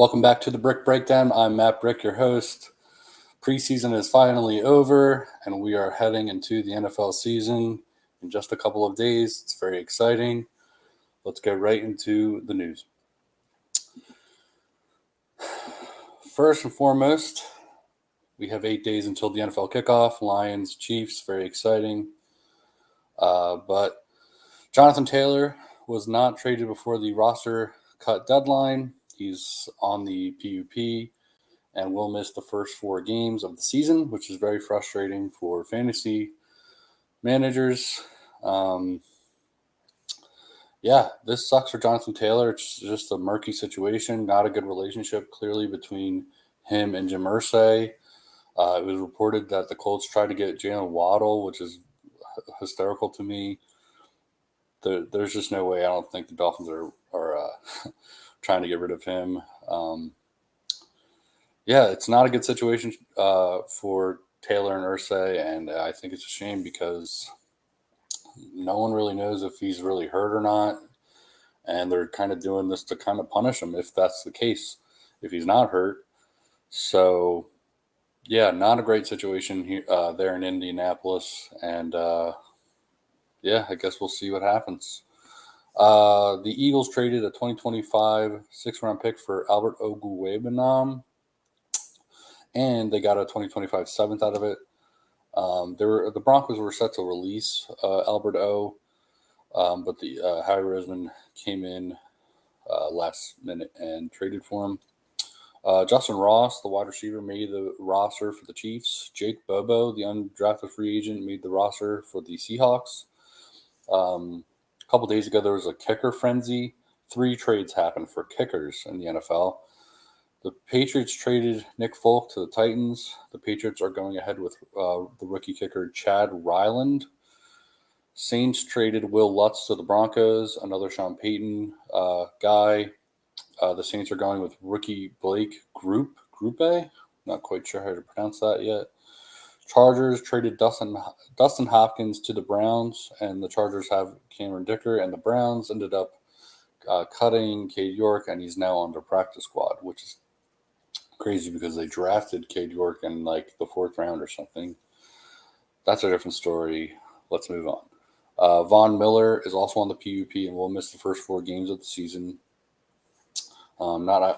Welcome back to the Bryk Breakdown. I'm Matt Bryk, your host. Preseason is finally over, and we are heading into the NFL season in just a couple of days. It's very exciting. Let's get right into the news. First and foremost, we have 8 days until the NFL kickoff. Lions, Chiefs, very exciting. But Jonathan Taylor was not traded before the roster cut deadline. He's on the PUP and will miss the first 4 games of the season, which is very frustrating for fantasy managers. This sucks for Jonathan Taylor. It's just a murky situation, not a good relationship clearly between him and Jim Irsay. It was reported that the Colts tried to get Jalen Waddle, which is hysterical to me. There's just no way. I don't think the Dolphins are trying to get rid of him. It's not a good situation for Taylor and Irsay, and I think it's a shame because no one really knows if he's really hurt or not, and they're kind of doing this to kind of punish him if that's the case, if he's not hurt. So, not a great situation here, there in Indianapolis, and I guess we'll see what happens. The Eagles traded a 2025 sixth-round pick for Albert Oguebanam, and they got a 2025 seventh out of it. The Broncos were set to release Albert O, but the Howie Roseman came in last minute and traded for him. Justin Ross, the wide receiver, made the roster for the Chiefs. Jake Bobo, the undrafted free agent, made the roster for the Seahawks. A couple days ago, there was a kicker frenzy. 3 trades happened for kickers in the NFL. The Patriots traded Nick Folk to the Titans. The Patriots are going ahead with the rookie kicker Chad Ryland. Saints traded Will Lutz to the Broncos, another Sean Payton guy. The Saints are going with rookie Blake Grupe. Not quite sure how to pronounce that yet. Chargers traded Dustin Hopkins to the Browns, and the Chargers have Cameron Dicker, and the Browns ended up cutting Cade York, and he's now on the practice squad, which is crazy because they drafted Cade York in like the 4th round or something. That's a different story. Let's move on. Von Miller is also on the PUP and will miss the first 4 games of the season. I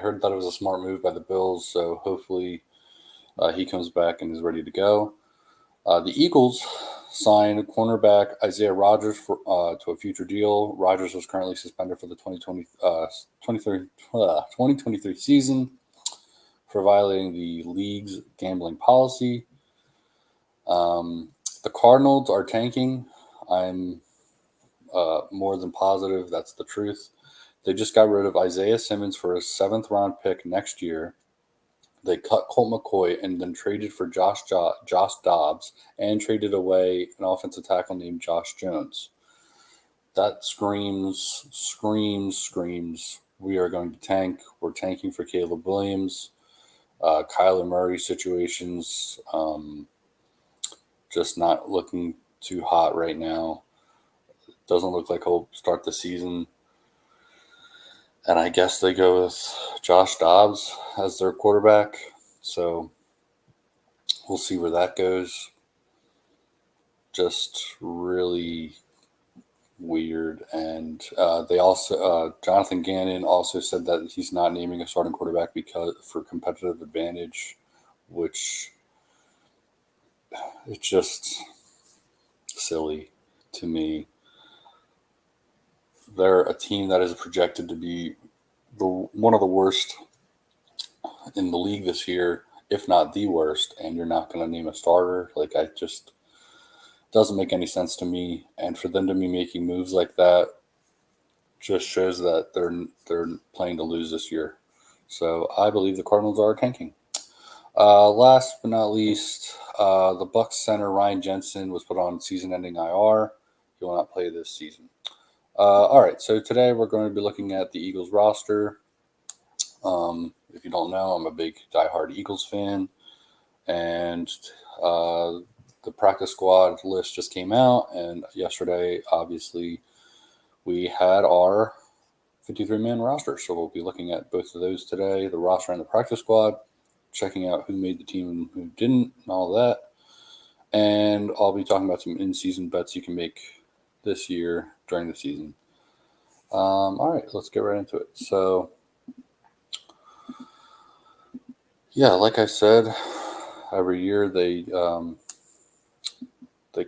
heard that it was a smart move by the Bills, so hopefully he comes back and is ready to go. The Eagles signed cornerback Isaiah Rodgers to a future deal. Rodgers was currently suspended for the 2023 season for violating the league's gambling policy. The Cardinals are tanking. I'm more than positive that's the truth. They just got rid of Isaiah Simmons for a 7th-round pick next year. They cut Colt McCoy and then traded for Josh Dobbs and traded away an offensive tackle named Josh Jones. That screams, we are going to tank. We're tanking for Caleb Williams. Kyler Murray situations just not looking too hot right now. Doesn't look like he'll start the season. And I guess they go with Josh Dobbs as their quarterback. So we'll see where that goes. Just really weird. And they also, Jonathan Gannon also said that he's not naming a starting quarterback for competitive advantage, which it's just silly to me. They're a team that is projected to be one of the worst in the league this year, if not the worst, and you're not going to name a starter. Doesn't make any sense to me. And for them to be making moves like that just shows that they're playing to lose this year. So I believe the Cardinals are tanking. Last but not least, the Bucs center Ryan Jensen was put on season-ending IR. He will not play this season. All right, so today we're going to be looking at the Eagles roster. If you don't know, I'm a big diehard Eagles fan, and the practice squad list just came out, and yesterday, obviously, we had our 53-man roster. So we'll be looking at both of those today, the roster and the practice squad, checking out who made the team and who didn't and all that. And I'll be talking about some in-season bets you can make this year during the season. All right, let's get right into it. So, yeah, like I said, every year they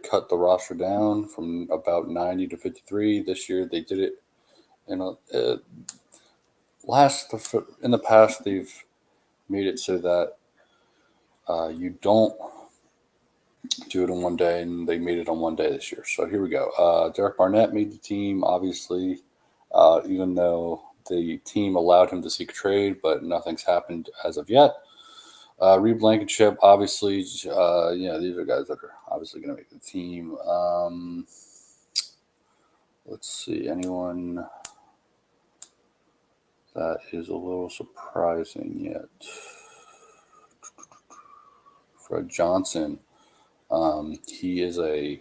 cut the roster down from about 90 to 53. This year they did it in the past they've made it so that you don't do it in one day, and they made it on one day this year. So here we go. Derek Barnett made the team, obviously, even though the team allowed him to seek a trade, but nothing's happened as of yet. Reed Blankenship, obviously, these are guys that are obviously going to make the team. Let's see, anyone that is a little surprising yet? Fred Johnson. He is a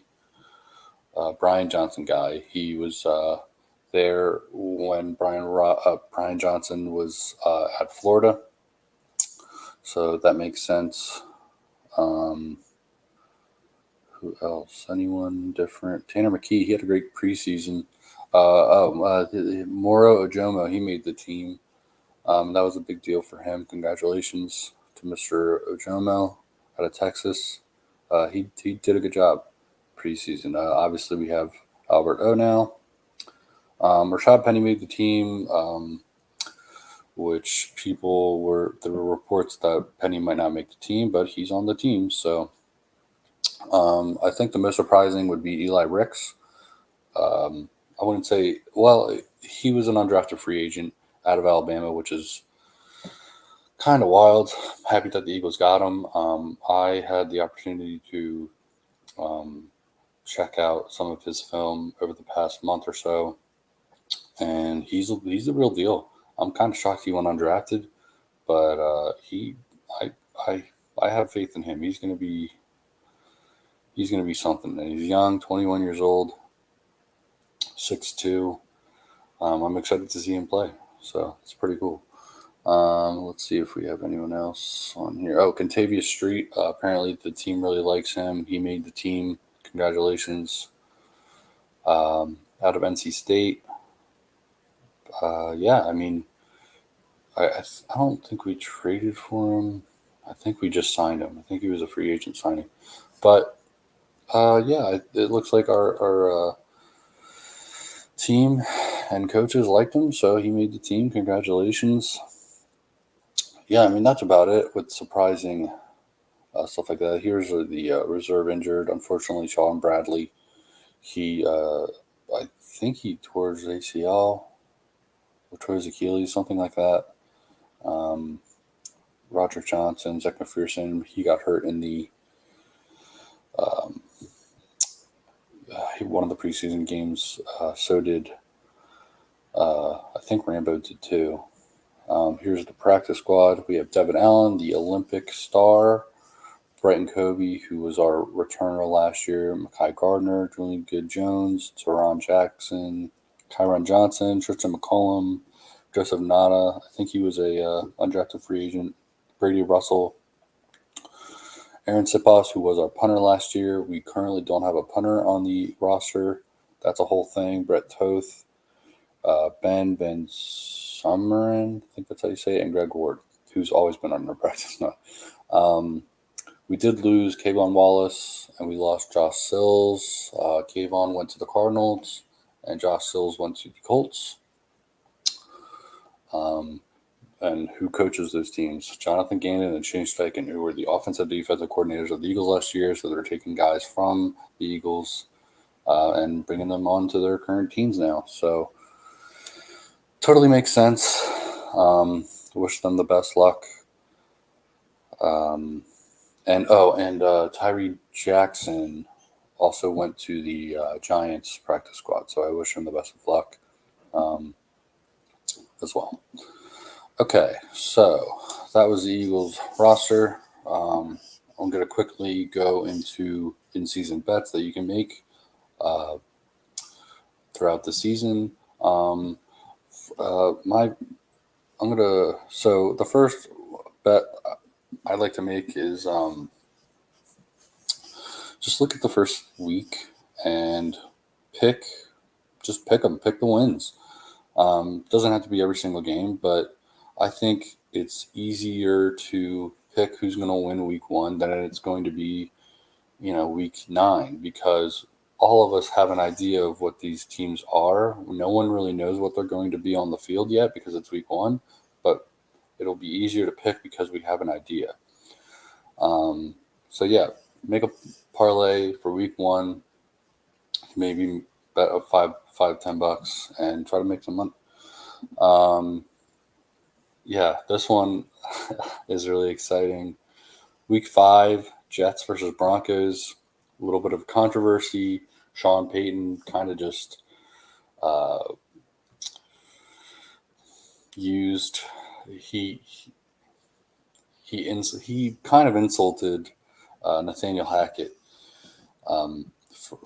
Brian Johnson guy. He was there when Brian Johnson was at Florida. So that makes sense. Who else? Anyone different? Tanner McKee, he had a great preseason. Moro Ojomo, he made the team. That was a big deal for him. Congratulations to Mr. Ojomo out of Texas. He did a good job preseason. Obviously, we have Albert O now. Rashad Penny made the team, which there were reports that Penny might not make the team, but he's on the team. So I think the most surprising would be Eli Ricks. I wouldn't say, he was an undrafted free agent out of Alabama, which is kind of wild. Happy that the Eagles got him. I had the opportunity to check out some of his film over the past month or so, and he's the real deal. I'm kind of shocked he went undrafted, but I have faith in him. He's gonna be something. And he's young, 21 years old, 6'2". I'm excited to see him play. So it's pretty cool. Let's see if we have anyone else on here. Oh, Contavious Street. Apparently the team really likes him. He made the team. Congratulations. Out of NC State. I mean, I don't think we traded for him. I think we just signed him. I think he was a free agent signing. But, it looks like our team and coaches liked him, so he made the team. Congratulations. Yeah, I mean, that's about it with surprising stuff like that. Here's the reserve injured. Unfortunately, Sean Bradley. I think he tore his ACL or tore his Achilles, something like that. Roger Johnson, Zach McPherson, he got hurt in the one of the preseason games. So did I think Rambo did too. Here's the practice squad. We have Devin Allen, the Olympic star, Brighton Covey, who was our returner last year, Mekhi Gardner, Julian Good-Jones, Teron Jackson, Kyron Johnson, Tristan McCollum, Joseph Nada. I think he was a undrafted free agent. Brady Russell, Aaron Sipas, who was our punter last year. We currently don't have a punter on the roster. That's a whole thing. Brett Toth, Ben Van Sumeren, I think that's how you say it, and Greg Ward, who's always been on our practice now. We did lose Kayvon Wallace, and we lost Josh Sills. Kayvon went to the Cardinals, and Josh Sills went to the Colts. And who coaches those teams? Jonathan Gannon and Shane Steichen, who were the offensive defensive coordinators of the Eagles last year. So they're taking guys from the Eagles and bringing them on to their current teams now. So totally makes sense. Wish them the best luck. Tyree Jackson also went to the Giants practice squad. So I wish him the best of luck as well. Okay, so that was the Eagles roster. I'm going to quickly go into in-season bets that you can make throughout the season. So the first bet I'd like to make is just look at the first week and pick pick them, pick the wins. Doesn't have to be every single game, but I think it's easier to pick who's going to win week 1 than it's going to be, week 9, because all of us have an idea of what these teams are. No one really knows what they're going to be on the field yet because it's week 1, but it'll be easier to pick because we have an idea. So yeah, make a parlay for week 1, maybe bet of $5-10 and try to make some money. Yeah, this one is really exciting. Week 5, Jets versus Broncos. A little bit of controversy. Sean Payton kind of just used he kind of insulted Nathaniel Hackett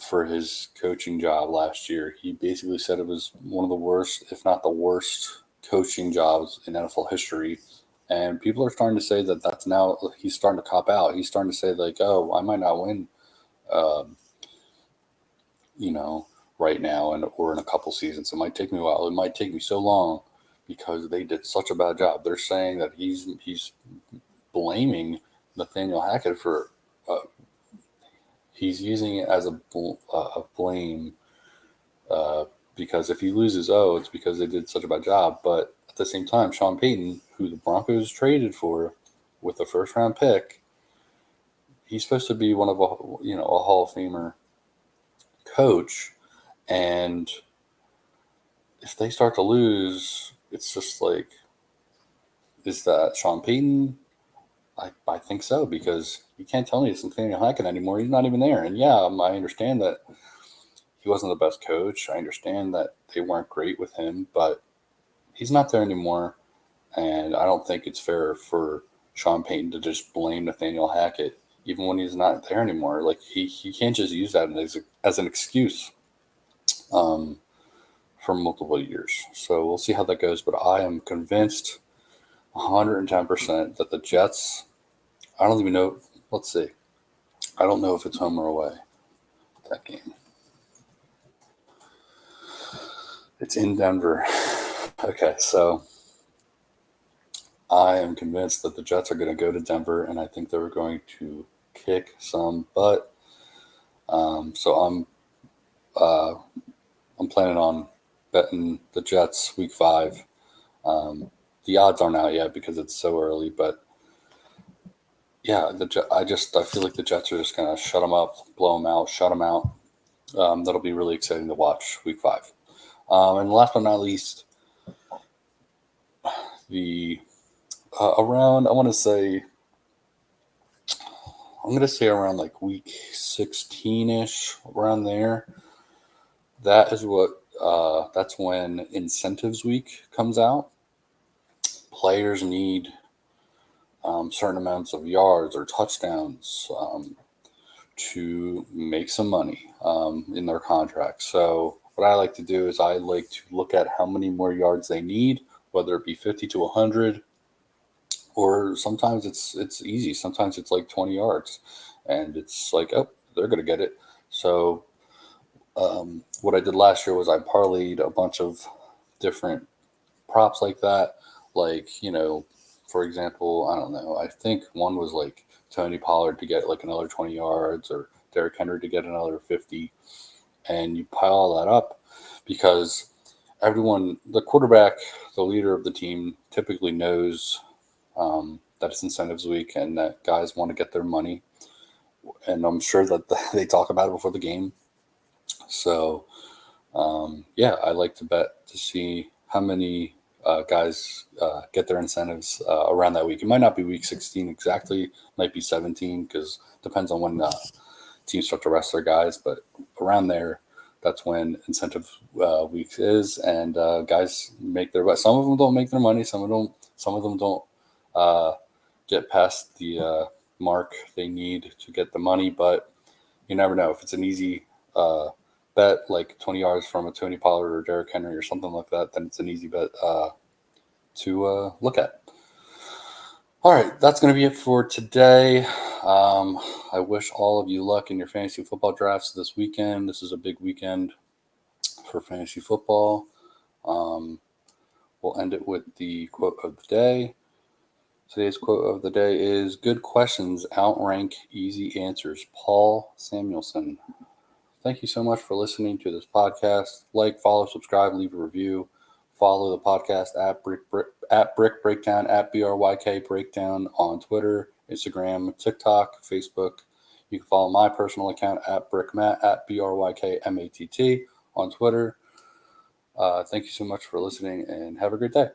for his coaching job last year. He basically said it was one of the worst, if not the worst, coaching jobs in NFL history. And people are starting to say that that's now, he's starting to cop out. He's starting to say, like, oh, I might not win, right now or in a couple seasons. It might take me a while. It might take me so long because they did such a bad job. They're saying that he's blaming Nathaniel Hackett for, he's using it as a blame because if he loses, it's because they did such a bad job. But at the same time, Sean Payton, who the Broncos traded for with a first-round pick, he's supposed to be one of a Hall of Famer coach, and if they start to lose, it's just like, is that Sean Payton? I think so, because you can't tell me it's Nathaniel Hackett anymore. He's not even there. And yeah, I understand that he wasn't the best coach. I understand that they weren't great with him, but he's not there anymore. And I don't think it's fair for Sean Payton to just blame Nathaniel Hackett, even when he's not there anymore. Like, he can't just use that as an excuse for multiple years. So we'll see how that goes. But I am convinced 110% that the Jets, I don't even know. Let's see. I don't know if it's home or away, that game. It's in Denver. Okay, so I am convinced that the Jets are going to go to Denver, and I think they're going to kick some butt. So I'm planning on betting the Jets week 5. The odds aren't out yet because it's so early, but yeah, I feel like the Jets are just going to shut them up, blow them out, shut them out. That'll be really exciting to watch week 5. And last but not least, around, I'm going to say around like week 16-ish, around there. That's when incentives week comes out. Players need certain amounts of yards or touchdowns to make some money in their contract. So what I like to do is I like to look at how many more yards they need, whether it be 50 to 100, or sometimes it's easy. Sometimes it's like 20 yards, and it's like, oh, they're going to get it. So what I did last year was I parlayed a bunch of different props like that. Like, for example, I don't know, I think one was like Tony Pollard to get like another 20 yards, or Derrick Henry to get another 50. And you pile all that up because the quarterback, the leader of the team, typically knows that it's incentives week and that guys want to get their money. And I'm sure that they talk about it before the game. So, yeah, I like to bet to see how many guys get their incentives around that week. It might not be week 16 exactly. It might be 17, because it depends on when teams start to rest their guys. But around there, that's when incentive week is, and guys make their. Some of them don't make their money. Some of them don't get past the mark they need to get the money. But you never know. If it's an easy bet, like 20 yards from a Tony Pollard or Derrick Henry or something like that, then it's an easy bet to look at. All right, that's going to be it for today. I wish all of you luck in your fantasy football drafts this weekend. This is a big weekend for fantasy football. We'll end it with the quote of the day. Today's quote of the day is, "Good questions outrank easy answers." Paul Samuelson. Thank you so much for listening to this podcast. Like, follow, subscribe, leave a review. Follow the podcast at Bryk Breakdown, at BRYK Breakdown on Twitter, Instagram, TikTok, Facebook. You can follow my personal account at BrykMatt, at BRYKMATT on Twitter. Thank you so much for listening, and have a great day.